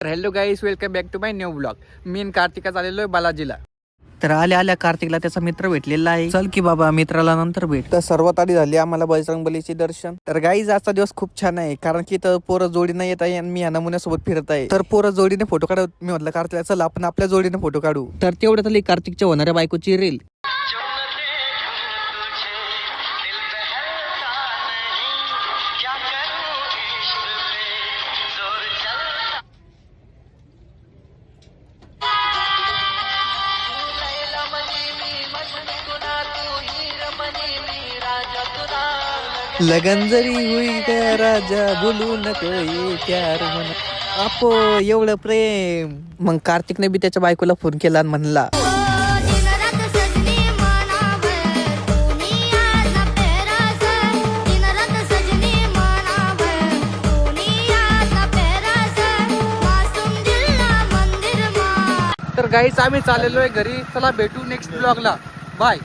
Hello guys, welcome back to my new blog. मी आणि कार्तिका चाललेलो आहे बालाजीला. तर आल्या कार्तिकला त्याचा मित्र भेटलेला आहे. चल की बाबा, मित्राला नंतर भेट. तर सर्वात आधी झाली आम्हाला बजरंगबलीचे दर्शन. तर गाईज आजचा दिवस खूप छान आहे, कारण की तर पोरं जोडीने येत आहे आणि मी या नमुन्यासोबत फिरत आहे. तर पोरं जोडीने फोटो काढत. मी म्हटलं कार्तिक चल आपण आपल्या जोडीने फोटो काढू. तर तेवढ्यात आली कार्तिकच्या होणाऱ्या बायकोची रील. लगन जरी हुई त्या राजा बोलू नको ये प्यार म्हण. आपो एवढं प्रेम. मग कार्तिकने बी त्याच्या बायकोला फोन केला आणि म्हणला, तर गाईच आम्ही चाललेलो आहे घरी. चला भेटू नेक्स्ट ब्लॉगला. बाय.